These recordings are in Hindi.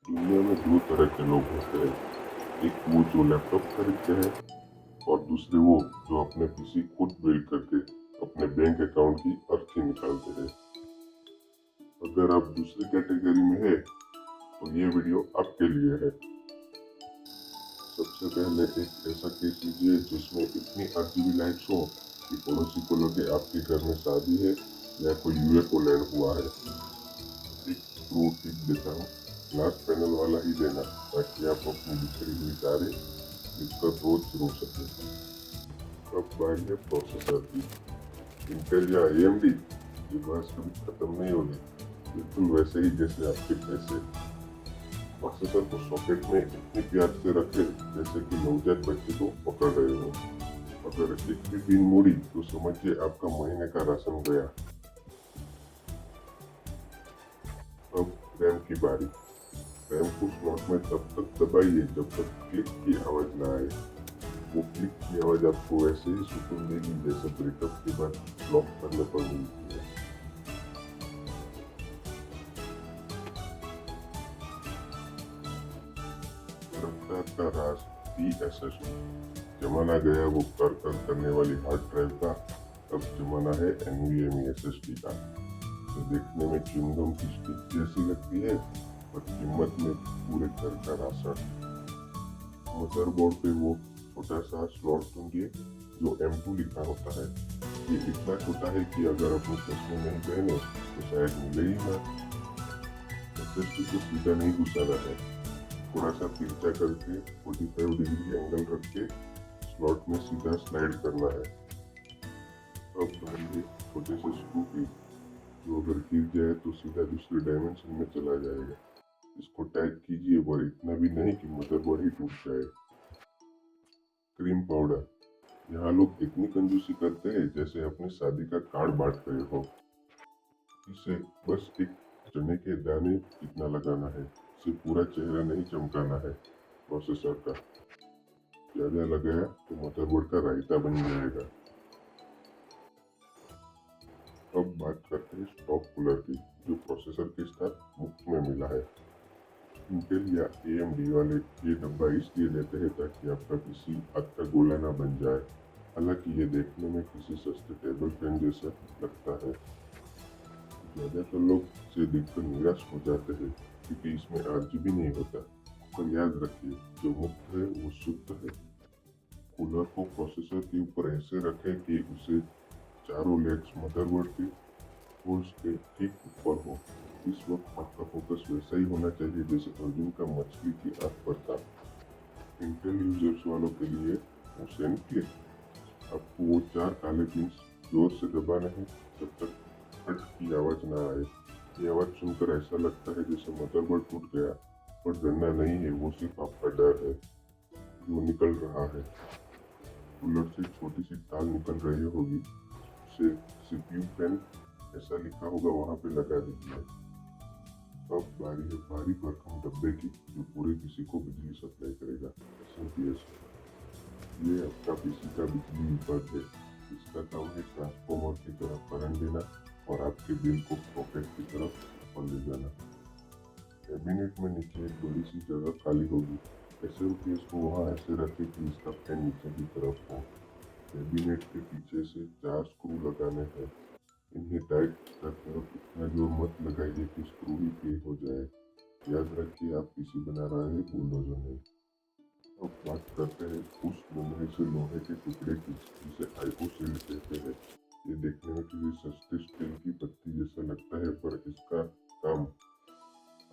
दुनिया में दो तरह के लोग होते हैं। एक वो जो लैपटॉप खरीदते हैं और दूसरे वो जो अपने पीसी खुद बिल्ड करके अपने बैंक अकाउंट की अर्थी निकालते हैं। अगर आप दूसरी कैटेगरी में है तो ये वीडियो आपके लिए है। सबसे पहले एक ऐसा केस लीजिए जिसमें इतनी आरजीबी लाइट्स हो कि पड़ोसी को लगे आपके घर में शादी है या कोई यूएफओ लैंड हुआ है। एक प्रो टिप देता हूँ, ग्लास पैनल वाला ही देना ताकि आप अपनी बिखरी हुई तारे लिखकर रोज रो सके। अब बारी है प्रोसेसर की। इंटेल या एएमडी, ये बहस कभी खत्म नहीं होगी। बिल्कुल वैसे ही जैसे आपके पैसे। प्रोसेसर को सॉकेट में इतनी प्यार से रखे जैसे कि नवजात बच्चे को पकड़ रहे हो। अगर एक भी पिन मुड़ी तो समझिए आपका महीने का राशन गया। अब रैम की बारी। रैम को स्लॉट में तब तक दबाइए जब तक क्लिक की आवाज ना आए। वो क्लिक की आवाज आपको वैसे ही सुकून देगी जैसे ब्रेकअप के बाद लॉक करने पर मिलती है। रफ्तार का राज DSSD। जमाना गया वो कर करने वाली हार्ड ड्राइव का। अब जमाना है NVMe SSD का। तो देखने में च्युइंगम की स्टिक जैसी लगती है पर कीमत में पूरे घर का राशन। मदरबोर्ड पे वो छोटा सा स्लॉट ढूंढिए जो M2 लिखा होता है। ये इतना छोटा है कि अगर अपने चश्मे नहीं पहने तो शायद मिले ही ना। SSD को सीधा नहीं घुसाना है, थोड़ा सा तिरछा करके 45 डिग्री एंगल रख के स्लॉट में सीधा स्लाइड करना है। अब बारी है छोटे से स्क्रू की, जो अगर गिर जाए तो सीधा दूसरे डायमेंशन में चला जाएगा। इसको टाइट कीजिए पर इतना भी नहीं कि मदरबोर्ड ही टूट जाए। Cream powder. यहाँ लोग इतनी कंजूसी करते हैं जैसे अपनी शादी का कार्ड बांट रहे हो। इसे बस एक चने के दाने इतना लगाना है, इसे पूरा चेहरा नहीं चमकाना है। प्रोसेसर का ज्यादा लगाया तो मदरबोर्ड का रायता बन जाएगा। अब बात करते हैं स्टॉक कूलर की, जो प्रोसेसर के साथ मुफ्त में मिला है। इंटेल या AMD वाले ये डब्बा इसलिए देते हैं ताकि आपका पीसी आग का गोला ना बन जाए। हालांकि ये देखने में किसी सस्ते टेबल फैन जैसा लगता है। ज्यादातर लोग इसे देखकर निराश हो जाते हैं क्योंकि इसमें RGB नहीं होता। पर याद रखिए, जो मुफ्त है वो शुद्ध है। कूलर को प्रोसेसर के ऊपर ऐसे रखें कि उसे चारों लेग्स मदरबोर्ड के होल्स के ठीक ऊपर हो। इस वक्त आपका फोकस वैसा ही होना चाहिए जैसे अर्जुन का मछली की आंख पर था। इंटेल यूजर्स वालों के लिए ओशन क्लिक। आपको वो चार काले पिंस जोर से दबाने हैं जब तक फट की आवाज ना आए। ये आवाज सुनकर ऐसा लगता है जैसे मदरबोर्ड टूट गया, पर डरना नहीं है, वो सिर्फ आपका डर है जो निकल रहा है। कूलर से छोटी सी तार निकल रही होगी, उसे CPU फैन ऐसा लिखा होगा वहां पे लगा दीजिए। अब बारी है भारी भरकम डब्बे की, जो पूरे पीसी को बिजली सप्लाई करेगा। SMPS। ये आपका पीसी का बिजली विभाग है। इसका काम है ट्रांसफॉर्मर की तरह करंट देना और आपके बिल को पॉकेट की तरफ और ले जाना। कैबिनेट में नीचे एक बड़ी सी जगह खाली होगी। SMPS को वहाँ ऐसे रखें कि इसका फैन नीचे की तरफ हो। कैबिनेट के पीछे से 4 स्क्रू लगाने हैं। इन्हें टाइट करके इतना जोर मत लगाइए कि स्क्रू ही फेल हो जाए। याद रखिए, आप पीसी बना रहे हैं, बुलडोजर नहीं। अब बात करते हैं उस लोहे से लोहे के टुकड़े की जिसे आईओ शील्ड कहते हैं। ये देखने में किसी सस्ते स्टील की पत्ती जैसा लगता है, पर इसका काम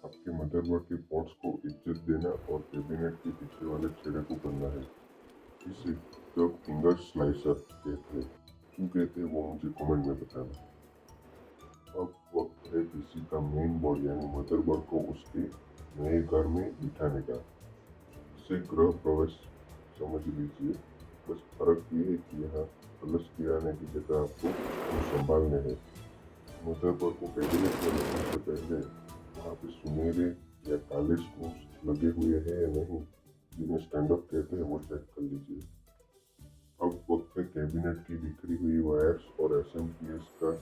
आपके मदरबोर्ड के पोर्ट्स को इज्जत देना और कैबिनेट के पीछे वाले छेड़े को करना है। इसे कर्व फिंगर स्लाइसर कहते हैं। क्यों कहते हैं वो मुझे कमेंट में बताना। अब वक्त है पीसी का मेन बोर्ड यानी मदरबोर्ड को उसके नए घर में बिठाने का। इसे गृह प्रवेश समझ लीजिए। बस फर्क ये है कि यहाँ प्लस गिराने की जगह आपको वो संभालने हैं। मदरबोर्ड को कैबिनेट में रखने से पहले वहाँ पे सुनहरे या काले स्क्रूज लगे हुए हैं या नहीं, जिन्हें स्टैंड अप कहते हैं, वो चेक कर लीजिए। अब वक्त है कैबिनेट की बिखरी हुई वायर्स और SMPS का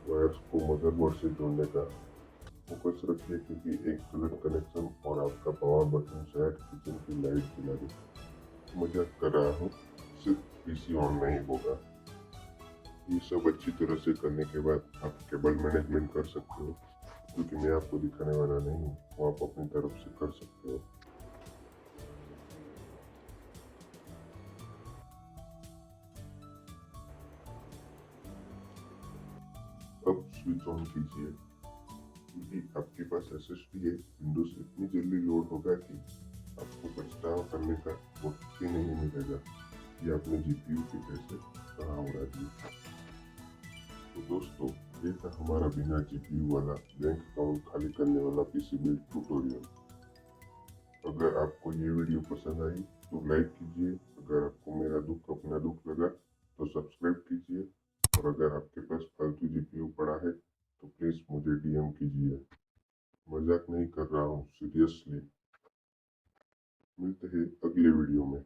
वायर्स को मदरबोर्ड से जोड़ने का। फोकस रखिए क्योंकि एक गलत कनेक्शन और आपका पावर बटन शायद किचन की लाइट जला दे। मजाक कर रहा हूँ, सिर्फ पीसी ऑन नहीं होगा। ये सब अच्छी तरह से करने के बाद आप केबल मैनेजमेंट कर सकते हो, क्योंकि मैं आपको दिखाने वाला नहीं हूँ, वो आप अपनी तरफ से कर सकते हो। अब स्विच ऑन कीजिए, क्योंकि आपके पास एसएसडी है। विंडोज इतनी जल्दी लोड होगा कि आपको पछतावा करने का वक्त ही नहीं मिलेगा कि आपने जीपीयू के पैसे कहाँ उड़ा दिए। तो दोस्तों, ये था हमारा बिना जीपीयू वाला बैंक अकाउंट खाली करने वाला पीसी बिल्ड ट्यूटोरियल। अगर आपको ये वीडियो पसंद आई तो लाइक कीजिए। अगर आपको मेरा दुख अपना दुख लगा तो सब्सक्राइब कीजिए। और अगर आपके पास फालतू जीपीयू पड़ा है तो प्लीज़ मुझे डीएम कीजिए। मजाक नहीं कर रहा हूँ, सीरियसली। मिलते हैं अगले वीडियो में।